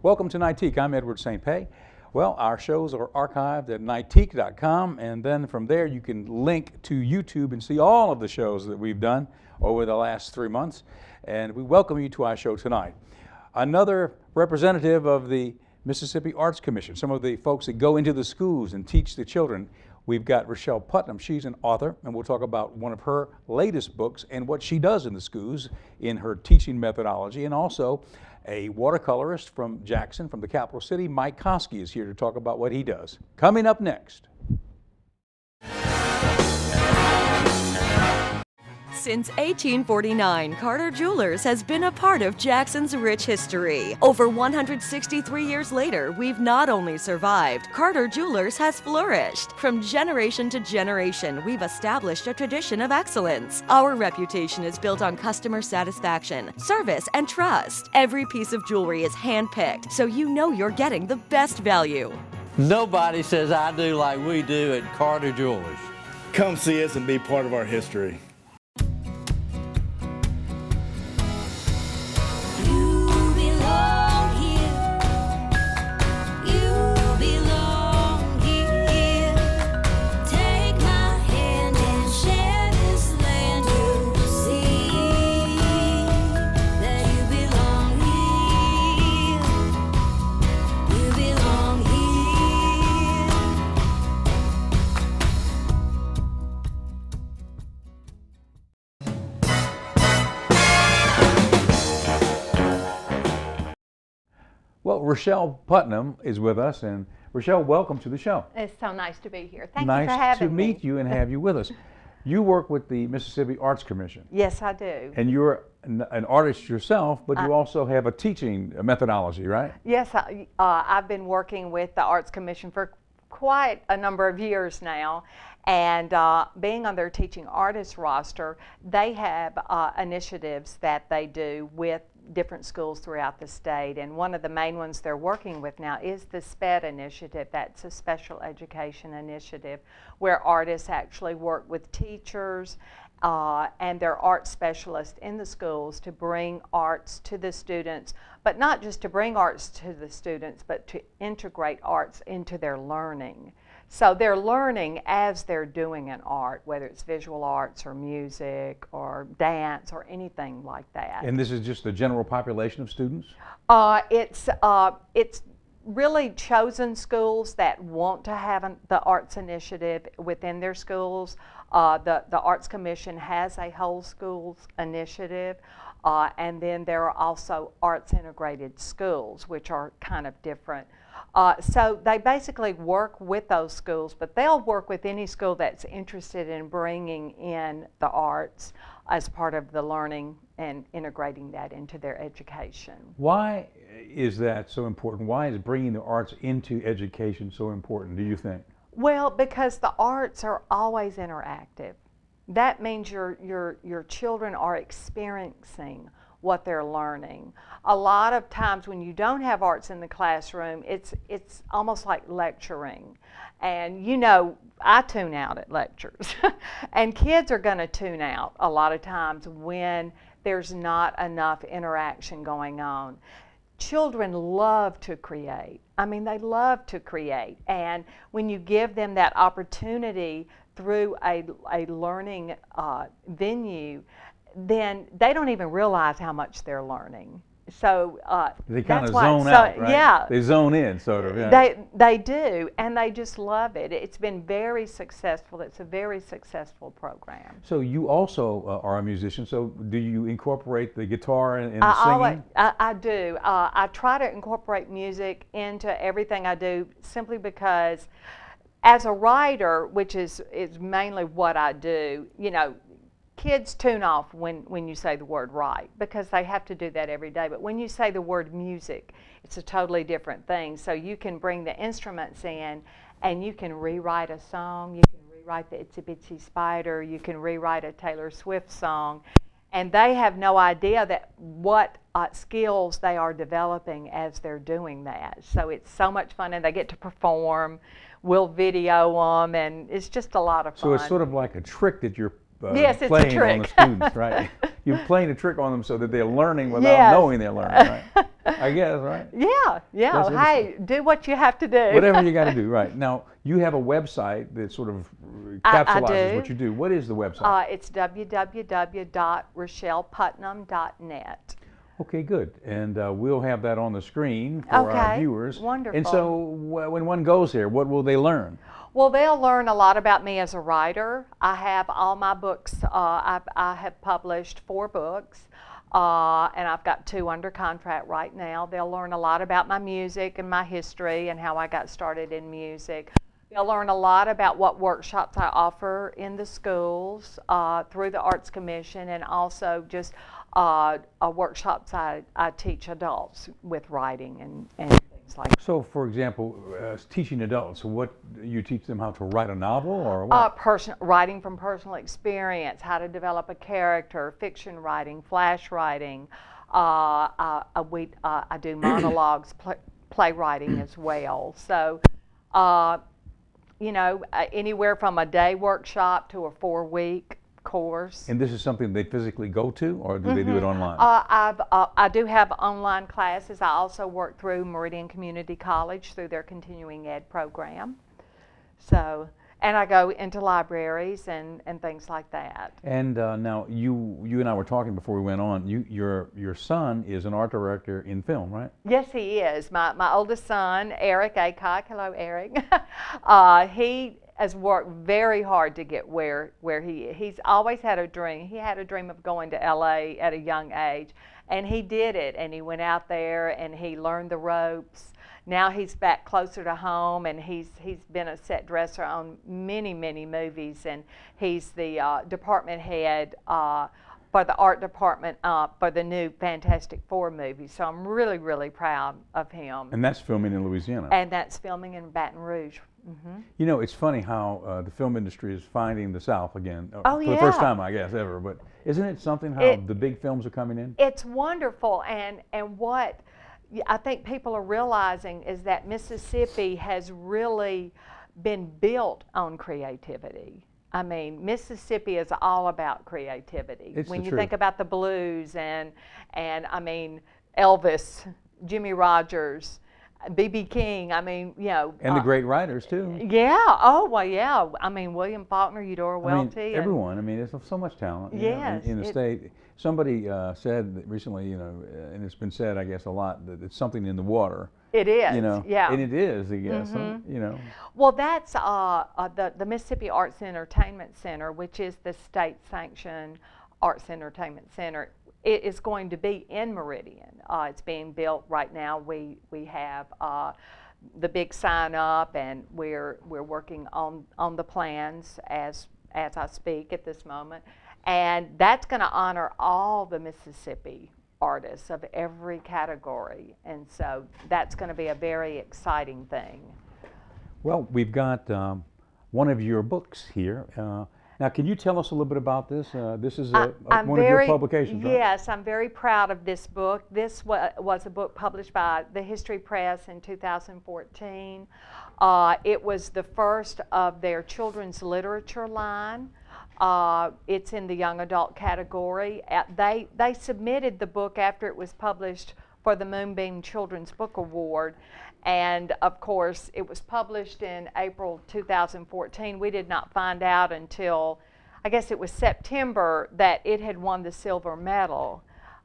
Welcome to Nightique. I'm Edward St. Pé. Well, our shows are archived at nightique.com, and then from there you can link to YouTube and see all of the shows that we've done over the last 3 months. And we welcome you to our show tonight. Another representative of the Mississippi Arts Commission, some of the folks that go into the schools and teach the children. We've got Richelle Putnam. She's an author, and we'll talk about one of her latest books and what she does in the schools in her teaching methodology. And also a watercolorist from Jackson, from the capital city, Mike Koskie, is here to talk about what he does. Coming up next. Since 1849, Carter Jewelers has been a part of Jackson's rich history. Over 163 years later, we've not only survived, Carter Jewelers has flourished. From generation to generation, we've established a tradition of excellence. Our reputation is built on customer satisfaction, service, and trust. Every piece of jewelry is handpicked, so you know you're getting the best value. Nobody says I do like we do at Carter Jewelers. Come see us and be part of our history. Well, Richelle Putnam is with us, and Richelle, welcome to the show. It's so nice to be here. Thank you for having me. Nice to meet you and have you with us. You work with the Mississippi Arts Commission. Yes, I do. And you're an artist yourself, but you also have a teaching methodology, right? Yes, I've been working with the Arts Commission for quite a number of years now, and being on their teaching artist roster, they have initiatives that they do with different schools throughout the state, and one of the main ones they're working with now is the SPED initiative. That's a special education initiative where artists actually work with teachers and their art specialists in the schools to bring arts to the students, but not just to bring arts to the students, but to integrate arts into their learning. So they're learning as they're doing an art, whether it's visual arts or music or dance or anything like that. And this is just the general population of students? It's really chosen schools that want to have the arts initiative within their schools. The Arts Commission has a whole schools initiative, and then there are also arts integrated schools, which are kind of different. So they basically work with those schools, but they'll work with any school that's interested in bringing in the arts as part of the learning and integrating that into their education. Why is that so important? Why is bringing the arts into education so important, do you think? Well, because the arts are always interactive. That means your children are experiencing what they're learning. A lot of times when you don't have arts in the classroom, it's almost like lecturing. And you know, I tune out at lectures. And kids are going to tune out a lot of times when there's not enough interaction going on. Children love to create. I mean, they love to create. And when you give them that opportunity through a learning venue, then they don't even realize how much they're learning. So they kind of zone out, right? Yeah, they zone in, sort of. Yeah. They do, and they just love it. It's been very successful. It's a very successful program. So you also are a musician. So do you incorporate the guitar and the singing? I do. I try to incorporate music into everything I do, simply because, as a writer, which is mainly what I do, you know, kids tune off when you say the word write, because they have to do that every day. But when you say the word music, it's a totally different thing. So you can bring the instruments in and you can rewrite a song. You can rewrite the Itsy Bitsy Spider. You can rewrite a Taylor Swift song. And they have no idea that what skills they are developing as they're doing that. So it's so much fun, and they get to perform. We'll video them, and it's just a lot of fun. So it's sort of like a trick that you're Yes, it's a playing on the trick. students, right? You're playing a trick on them so that they're learning without Yes. knowing they're learning, right? I guess, right? Yeah, yeah. That's Hey, do what you have to do. Whatever you got to do, right? Now, you have a website that sort of I capsulizes do. what you do. What is the website? It's www.richelleputnam.net. Okay, good. And we'll have that on the screen for our Okay, viewers. wonderful. And so when one goes there, what will they learn? Well, they'll learn a lot about me as a writer. I have all my books. I have published 4 books, and I've got 2 under contract right now. They'll learn a lot about my music and my history and how I got started in music. They'll learn a lot about what workshops I offer in the schools through the Arts Commission, and also just workshops I teach adults with writing and things like that. So, for example, teaching adults, what you teach them how to write a novel or what? Writing from personal experience, how to develop a character, fiction writing, flash writing. I do monologues, playwriting as well. So, you know, anywhere from a day workshop to a 4-week course. And this is something they physically go to, or do they do it online? I do have online classes. I also work through Meridian Community College through their continuing ed program. So, and I go into libraries and things like that. And now you and I were talking before we went on. Your son is an art director in film, right? Yes, he is. My oldest son, Eric Acock. Hello, Eric. He has worked very hard to get where he's always had a dream. He had a dream of going to LA at a young age, and he did it. And he went out there and he learned the ropes. Now he's back closer to home, and he's been a set dresser on many movies, and he's the department head for the art department for the new Fantastic Four movie. So I'm really proud of him. And that's filming in Louisiana. And that's filming in Baton Rouge. Mm-hmm. You know, it's funny how the film industry is finding the South again. Oh, for the first time, I guess, ever. But isn't it something how the big films are coming in? It's wonderful, and what I think people are realizing is that Mississippi has really been built on creativity. I mean, Mississippi is all about creativity. It's when the you truth. think about the blues and I mean, Elvis, Jimmy Rogers, B.B. King, I mean, you know. And the great writers, too. Yeah, oh, well, yeah. I mean, William Faulkner, Eudora Welty. I mean, everyone. I mean, there's so much talent Yes, in the state. Somebody said that recently, you know, and it's been said, I guess, a lot, that it's something in the water. It is, You know, yeah. and it is, I guess, you know. Well, that's the Mississippi Arts and Entertainment Center, which is the state-sanctioned arts entertainment center. It is going to be in Meridian. It's being built right now. We have the big sign up, and we're working on the plans as I speak at this moment. And that's going to honor all the Mississippi artists of every category, and so that's going to be a very exciting thing. Well, we've got one of your books here. Now, can you tell us a little bit about this? This is one of your publications, right? Yes, I'm very proud of this book. This was a book published by the History Press in 2014. It was the first of their children's literature line. It's in the young adult category. They submitted the book after it was published for the Moonbeam Children's Book Award, and of course it was published in April 2014. We did not find out until, I guess it was September, that it had won the silver medal,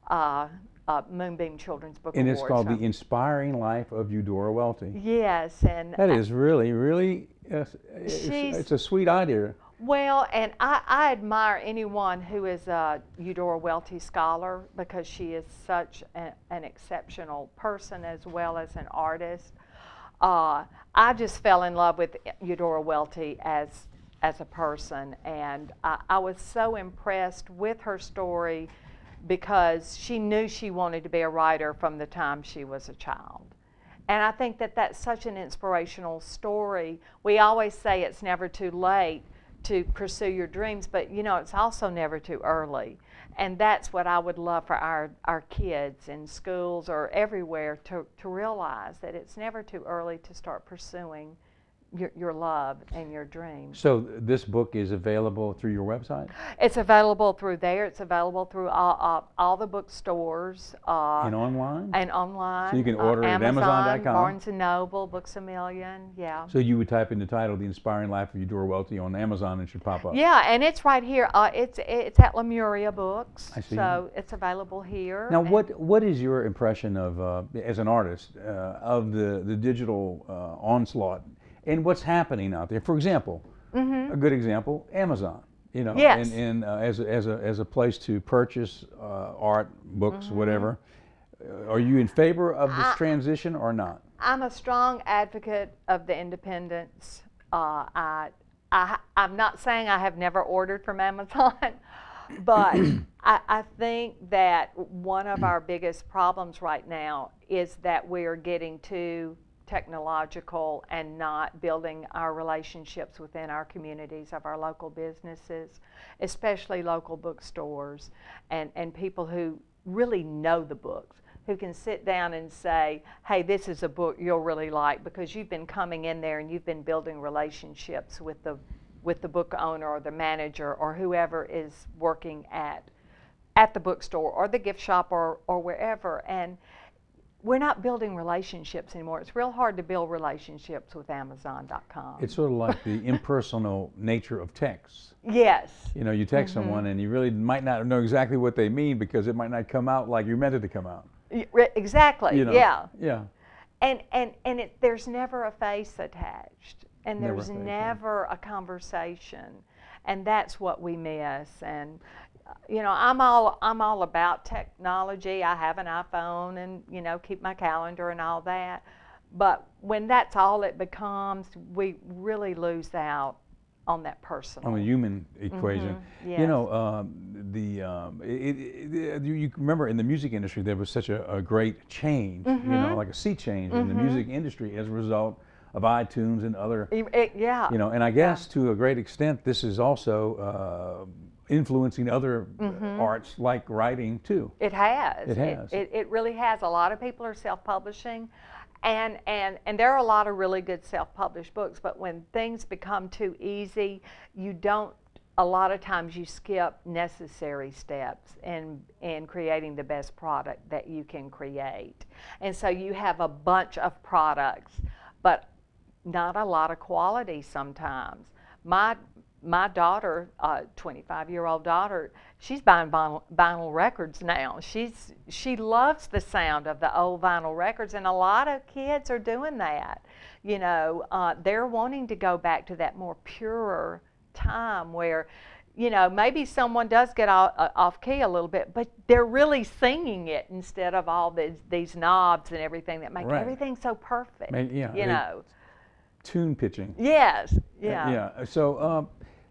Moonbeam Children's Book Award. And it's called The Inspiring Life of Eudora Welty. Yes, and That is really, it's a sweet idea. Well, and I admire anyone who is a Eudora Welty scholar, because she is such an exceptional person as well as an artist. I just fell in love with Eudora Welty as a person, and I was so impressed with her story, because she knew she wanted to be a writer from the time she was a child. And I think that that's such an inspirational story. We always say it's never too late to pursue your dreams, but you know, it's also never too early. And that's what I would love for our kids in schools or everywhere to realize, that it's never too early to start pursuing your love and your dreams. So this book is available through your website? It's available through there. It's available through all the bookstores. And online? And online. So you can order it at Amazon.com? Barnes & Noble, Books A Million, yeah. So you would type in the title, The Inspiring Life of Eudora Welty, on Amazon, and it should pop up? Yeah, and it's right here. It's at Lemuria Books. I see. So it's available here. Now, what is your impression of, as an artist, of the digital onslaught and what's happening out there? For example, a good example, Amazon. You know, Yes. and as a place to purchase art, books, whatever. Are you in favor of this transition or not? I'm a strong advocate of the independence. I'm not saying I have never ordered from Amazon, but I think that one of our biggest problems right now is that we are getting too technological and not building our relationships within our communities of our local businesses, especially local bookstores and people who really know the books, who can sit down and say, hey, this is a book you'll really like, because you've been coming in there and you've been building relationships with the book owner or the manager or whoever is working at the bookstore or the gift shop or wherever. And we're not building relationships anymore. It's real hard to build relationships with Amazon.com. It's sort of like the impersonal nature of text. Yes. You know, you text someone and you really might not know exactly what they mean because it might not come out like you meant it to come out. Exactly. You know? Yeah. Yeah. And there's never a face attached, and Never a there's face, yeah. never a conversation, and that's what we miss. And you know, I'm all about technology. I have an iPhone, and you know, keep my calendar and all that. But when that's all it becomes, we really lose out on that personal. On the human equation. Yes. You know, you remember in the music industry there was such a great change, you know, like a sea change in the music industry as a result of iTunes and other, Yeah. you know, and I guess to a great extent this is also influencing other arts like writing too. It has. It has. It really has. A lot of people are self-publishing. And there are a lot of really good self-published books, but when things become too easy, a lot of times you skip necessary steps in creating the best product that you can create. And so you have a bunch of products, but not a lot of quality sometimes. My daughter, 25-year-old daughter, she's buying vinyl records now. She loves the sound of the old vinyl records, and a lot of kids are doing that. You know, they're wanting to go back to that more purer time where, you know, maybe someone does get off key a little bit, but they're really singing it instead of all these knobs and everything that make everything so perfect. Yeah, you know, tune pitching. Yes. Yeah. Yeah. So.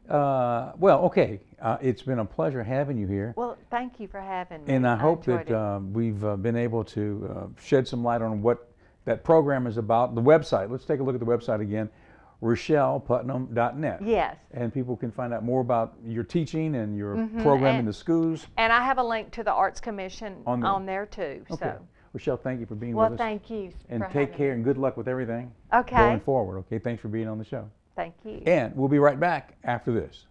Well, okay. It's been a pleasure having you here. Well, thank you for having me. And I hope enjoyed that we've been able to shed some light on what that program is about. The website, let's take a look at the website again, RichellePutnam.net. Yes. And people can find out more about your teaching and your program in the schools. And I have a link to the Arts Commission on there too. Okay. So. Richelle, thank you for being Well, with us. thank you. And for take having care me. and good luck with everything Okay. going forward. Okay, thanks for being on the show. Thank you. And we'll be right back after this.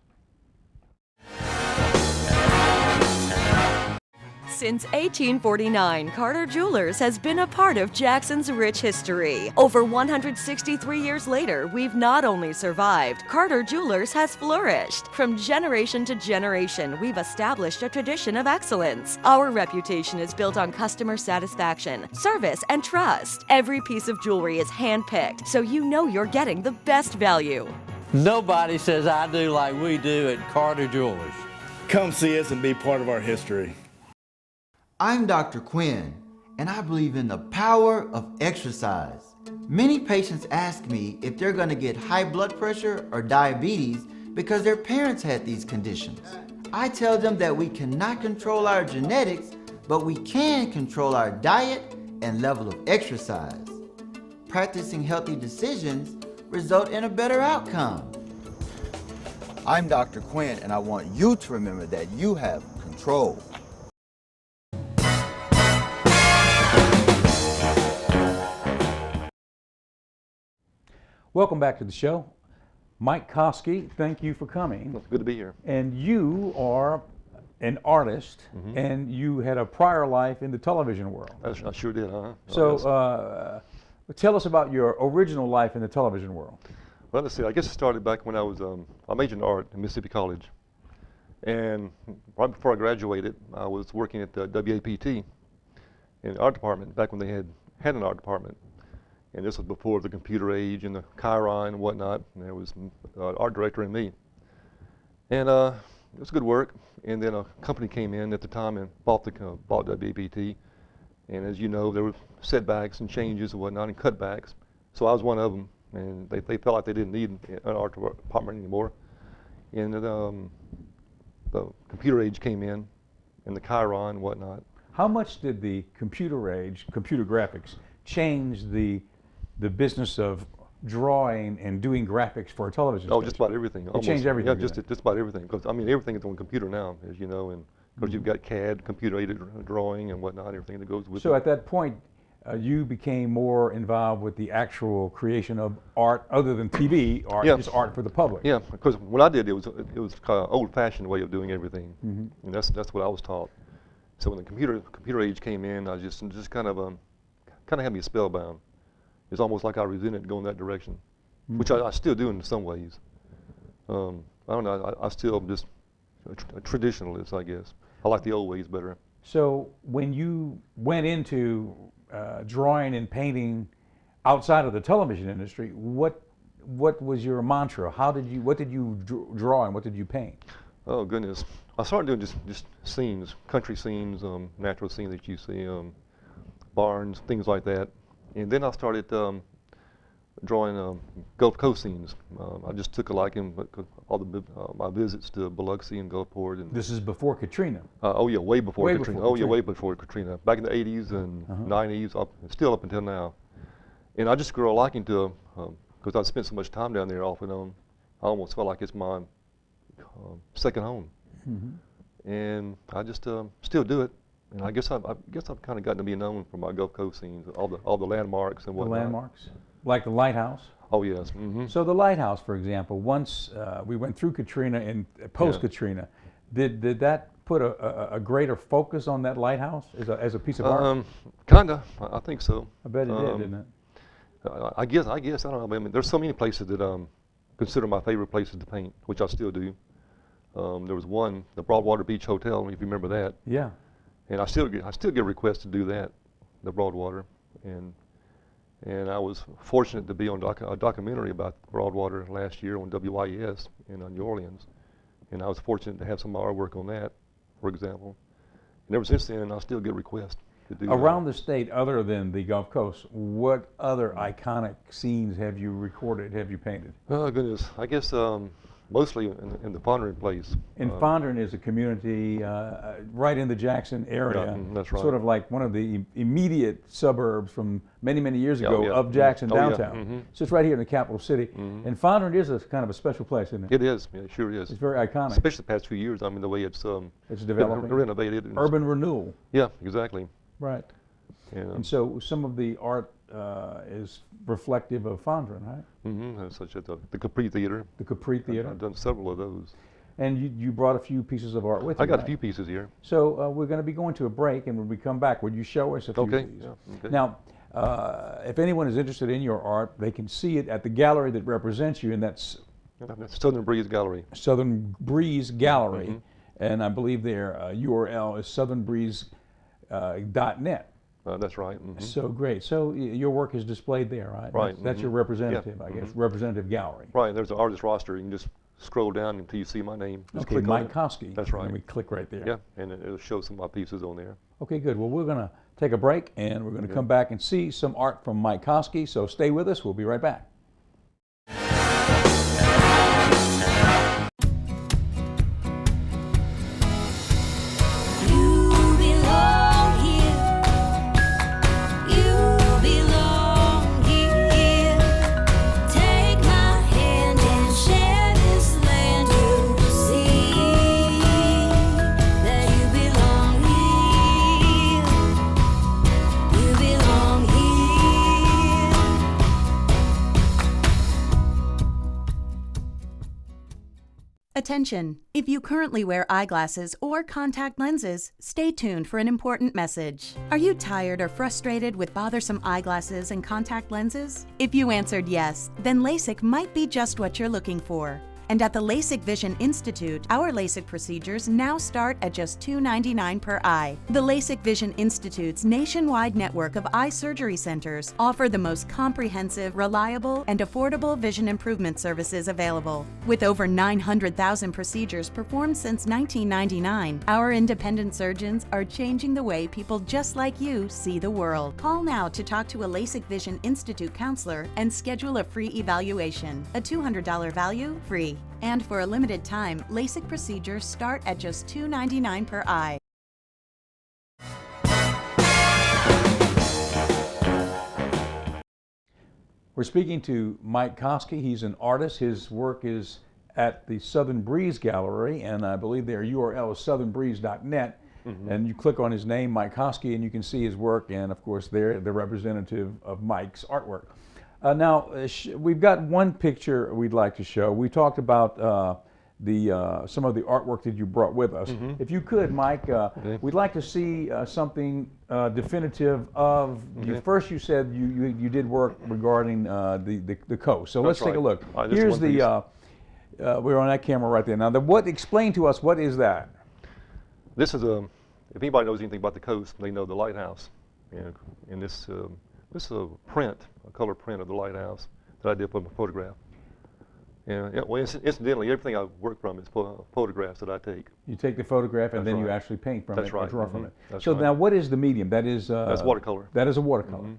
Since 1849, Carter Jewelers has been a part of Jackson's rich history. Over 163 years later, we've not only survived, Carter Jewelers has flourished. From generation to generation, we've established a tradition of excellence. Our reputation is built on customer satisfaction, service, and trust. Every piece of jewelry is handpicked, so you know you're getting the best value. Nobody says I do like we do at Carter Jewelers. Come see us and be part of our history. I'm Dr. Quinn, and I believe in the power of exercise. Many patients ask me if they're going to get high blood pressure or diabetes because their parents had these conditions. I tell them that we cannot control our genetics, but we can control our diet and level of exercise. Practicing healthy decisions result in a better outcome. I'm Dr. Quinn, and I want you to remember that you have control. Welcome back to the show. Mike Koskie, thank you for coming. It's good to be here. And you are an artist, and you had a prior life in the television world. I sure did, huh? So tell us about your original life in the television world. Well, let's see. I guess it started back when I was I majored in art at Mississippi College, and right before I graduated, I was working at the WAPT in the art department. Back when they had an art department, and this was before the computer age and the Chiron and whatnot. And there was an art director and me, and it was good work. And then a company came in at the time and bought WAPT. And as you know, there were setbacks and changes and whatnot and cutbacks. So I was one of them, and they felt like they didn't need an art department anymore. And the computer age came in, and the Chiron and whatnot. How much did the computer age, computer graphics, change the business of drawing and doing graphics for a television Oh, station? just about everything. It changed everything. Yeah, just about everything. Because I mean, everything is on computer now, as you know, and because you've got CAD, computer-aided drawing, and whatnot, everything that goes with it. So at that point, you became more involved with the actual creation of art, other than TV art, Yeah. just art for the public. Yeah, because when I did it was kind of old-fashioned way of doing everything, and that's what I was taught. So when the computer age came in, I just kind of had me spellbound. It's almost like I resented going that direction, which I still do in some ways. I don't know. I still just a traditionalist, I guess. I like the old ways better. So when you went into drawing and painting outside of the television industry, what was your mantra? What did you draw and what did you paint? Oh goodness, I started doing just scenes, country scenes, natural scenes that you see, barns, things like that. And then I started drawing Gulf Coast scenes. I just took a liking to all my visits to Biloxi and Gulfport. And This is before Katrina. oh yeah, way before Way Katrina. before Oh yeah, Katrina. way before Katrina. Back in the 80s and 90s, still up until now. And I just grew a liking to, because I spent so much time down there off and on. I almost felt like it's my second home. And I just still do it. And I guess I've kind of gotten to be known for my Gulf Coast scenes, all the landmarks and The whatnot. landmarks, like the lighthouse. Oh yes. So the lighthouse, for example, once we went through Katrina and post-Katrina, did that put a greater focus on that lighthouse as a piece of art? Kinda. I think so. I bet it did, didn't it? I guess I don't know. I mean, there's so many places that consider my favorite places to paint, which I still do. There was one, the Broadwater Beach Hotel, if you remember that. Yeah. And I still get requests to do that, the Broadwater, and I was fortunate to be on a documentary about Broadwater last year on WYES in New Orleans, and I was fortunate to have some of our work on that, for example. And ever since then, I still get requests to do Around the state, other than the Gulf Coast, what other iconic scenes have you recorded, have you painted? Oh goodness, I guess mostly in the Fondren place. And Fondren is a community right in the Jackson area. Yeah, that's right. Sort of like one of the immediate suburbs from many, many years ago yeah. of Jackson Oh, yeah. downtown. So it's right here in the capital city. And Fondren is a kind of a special place, isn't it? It is, yeah, it sure is. It's very iconic. Especially the past few years. I mean, the way it's developing. been renovated. And Urban renewal. Yeah, exactly. Right. Yeah. And so some of the art is reflective of Fondren, right? Such as the Capri Theater. The Capri Theater. I've done several of those. And you brought a few pieces of art with you. I got right? a few pieces here. So we're going to be going to a break, and when we come back, would you show us a few Okay. of these? Yeah, okay. Now, if anyone is interested in your art, they can see it at the gallery that represents you, and that's That's Southern Breeze Gallery. Southern Breeze Gallery. And I believe their URL is southernbreeze.net. That's right. So great. So your work is displayed there, right? Right, That's your representative, I guess, representative gallery. Right. There's an artist roster. You can just scroll down until you see my name. Just Okay, click on Mike it. Koskie. That's right. And we click right there. Yeah, and it'll show some of my pieces on there. Okay, good. Well, we're going to take a break, and we're going to come back and see some art from Mike Koskie. So stay with us. We'll be right back. Attention! If you currently wear eyeglasses or contact lenses, stay tuned for an important message. Are you tired or frustrated with bothersome eyeglasses and contact lenses? If you answered yes, then LASIK might be just what you're looking for. And at the LASIK Vision Institute, our LASIK procedures now start at just $2.99 per eye. The LASIK Vision Institute's nationwide network of eye surgery centers offer the most comprehensive, reliable, and affordable vision improvement services available. With over 900,000 procedures performed since 1999, our independent surgeons are changing the way people just like you see the world. Call now to talk to a LASIK Vision Institute counselor and schedule a free evaluation. A $200 value, free. And for a limited time, LASIK procedures start at just $2.99 per eye. We're speaking to Mike Koskie. He's an artist. His work is at the Southern Breeze Gallery, and I believe their URL is southernbreeze.net. And you click on his name, Mike Koskie, and you can see his work, and of course they're the representative of Mike's artwork. Now, we've got one picture we'd like to show. We talked about some of the artwork that you brought with us. If you could, Mike, we'd like to see something definitive of, first you said you did work regarding the coast. So let's take a look. Here's the, we're on that camera right there. Now, explain to us, what is that? This is if anybody knows anything about the coast, they know the lighthouse. And this is a print, a color print of the lighthouse that I did from a photograph. And well, incidentally, everything I work from is photographs that I take. You take the photograph and then you actually paint from it, or draw from it. That's so now, what is the medium? That is that's watercolor. That is a watercolor,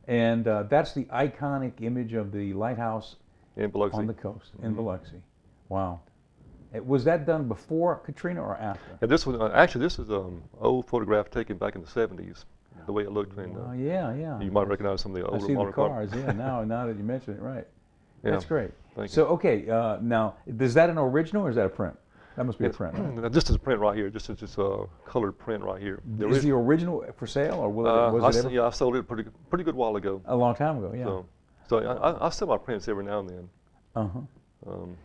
and that's the iconic image of the lighthouse in Biloxi. On the coast in Biloxi. Wow. Was that done before Katrina or after? Yeah, this was actually this is an old photograph taken back in the '70s. The way it looked. And, yeah. You might recognize some of the older I see the modern cars. Yeah. Now that you mention it, right. Yeah. That's great. Thank so you. okay, now is that an original or is that a print? That must be a print. Right? This is a print right here. This is just a colored print right here. Is the original for sale, or was it ever? Yeah, I sold it a pretty good while ago. A long time ago, yeah. So I sell my prints every now and then.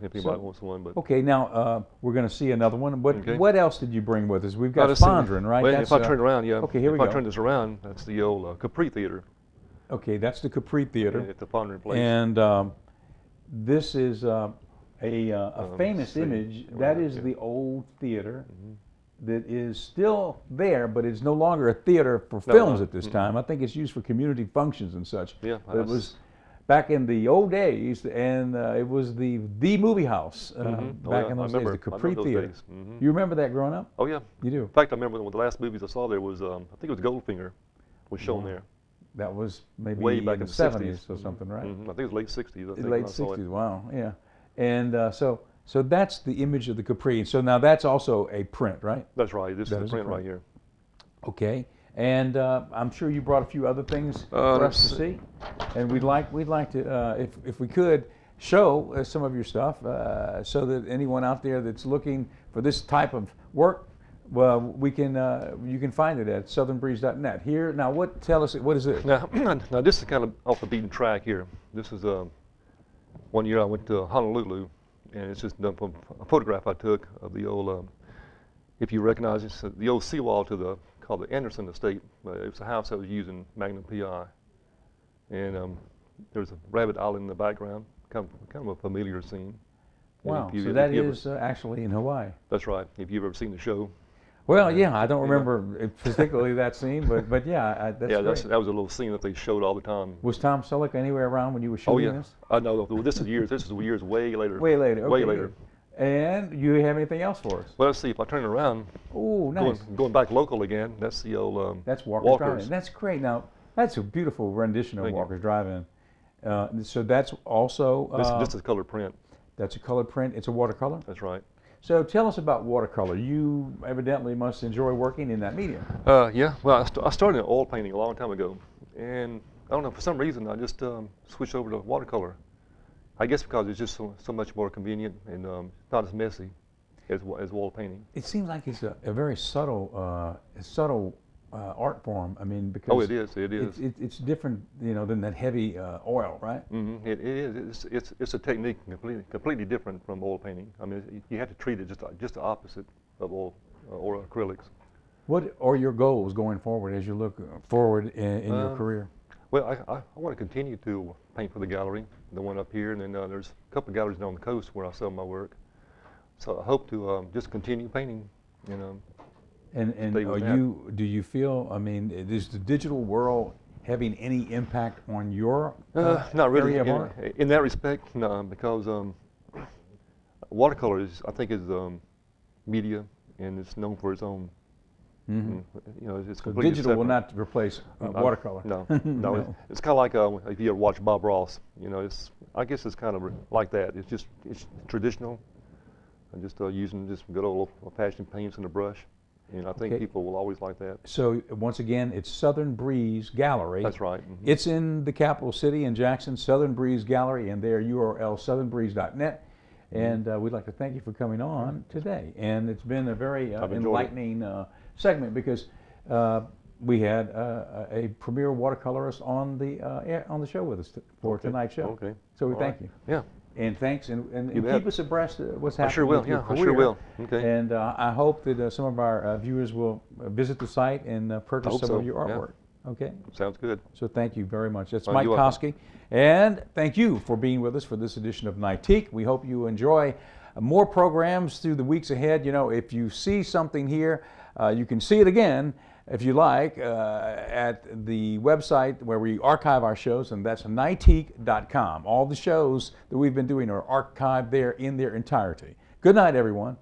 If anybody wants one, but okay. Now we're going to see another one. What else did you bring with us? We've got Fondren, right? Well, if I turn around, yeah. Okay, here we go. If I turn this around, that's the old Capri Theater. Okay, that's the Capri Theater. At the Fondren Place. And this is a famous image. That is the old theater that is still there, but it's no longer a theater for films at this time. I think it's used for community functions and such. Yeah, but it was back in the old days, and it was the movie house back in those days, the Capri Theater. You remember that growing up? Oh yeah, you do. In fact, I remember one of the last movies I saw there was I think it was Goldfinger was shown there. That was maybe way back in the 70s or something, right? I think it was late 60s. I think late 60s. Wow, yeah. And so that's the image of the Capri. So now that's also a print, right? That's right. This is a print right here. Okay. And I'm sure you brought a few other things for us to see. And we'd like to, if we could, show some of your stuff so that anyone out there that's looking for this type of work, well, we can you can find it at southernbreeze.net. Here now, tell us what is it? Now this is kind of off the beaten track here. This is one year I went to Honolulu, and it's just done from a photograph I took of the old. If you recognize it, it's the old seawall to called the Anderson Estate. It was a house that was used in Magnum PI, and there was a rabbit island in the background, kind of a familiar scene. Wow, so that is actually in Hawaii. That's right. If you've ever seen the show. Well, yeah, I don't remember particularly that scene, but yeah, that's yeah, great. that was a little scene that they showed all the time. Was Tom Selleck anywhere around when you were shooting this? Oh yeah, no, this is years. This is years way later. Way later. Okay, way later. And you have anything else for us? Well, let's see. If I turn it around. Oh, nice. Going back local again. That's the old. That's Walker's Drive-In. That's great. Now, that's a beautiful rendition of Walker's Drive-In. So that's also. This is color print. That's a color print. It's a watercolor. That's right. So tell us about watercolor. You evidently must enjoy working in that medium. Yeah. Well, I started in oil painting a long time ago, and I don't know, for some reason I just switched over to watercolor. I guess because it's just so much more convenient and not as messy as oil painting. It seems like it's a very subtle art form. I mean, because Oh, it is. It is. It's different, you know, than that heavy oil, right? It is. It's a technique completely different from oil painting. I mean, you have to treat it just the opposite of oil or acrylics. What are your goals going forward as you look forward in your career? Well, I want to continue to paint for the gallery, the one up here, and then there's a couple of galleries down the coast where I sell my work. So I hope to just continue painting, you know. And do you feel, I mean, is the digital world having any impact on your not really area of art? in that respect, no, because watercolor I think is media, and it's known for its own. You know, it's So completely digital will separate. not replace watercolor. No, no. It's kind of like if you ever watch Bob Ross. You know, I guess it's kind of like that. It's traditional, and just using just good old-fashioned paints and a brush. And I think people will always like that. So once again, it's Southern Breeze Gallery. That's right. It's in the capital city in Jackson, Southern Breeze Gallery, and their URL southernbreeze.net. And we'd like to thank you for coming on today. And it's been a very enlightening segment because we had a premier watercolorist on the show with us for tonight's show. Okay. So we thank you. Yeah. And thanks, and You bet. keep us abreast of what's happening. I sure will. with your Yeah, I career. sure will. Okay. And I hope that some of our viewers will visit the site and purchase hope some so. of your Yeah. artwork. Okay. Sounds good. So thank you very much. That's Oh, Mike you're welcome. Koskie, and thank you for being with us for this edition of Nightique. We hope you enjoy more programs through the weeks ahead. You know, if you see something here, you can see it again if you like at the website where we archive our shows, and that's nightique.com. All the shows that we've been doing are archived there in their entirety. Good night, everyone.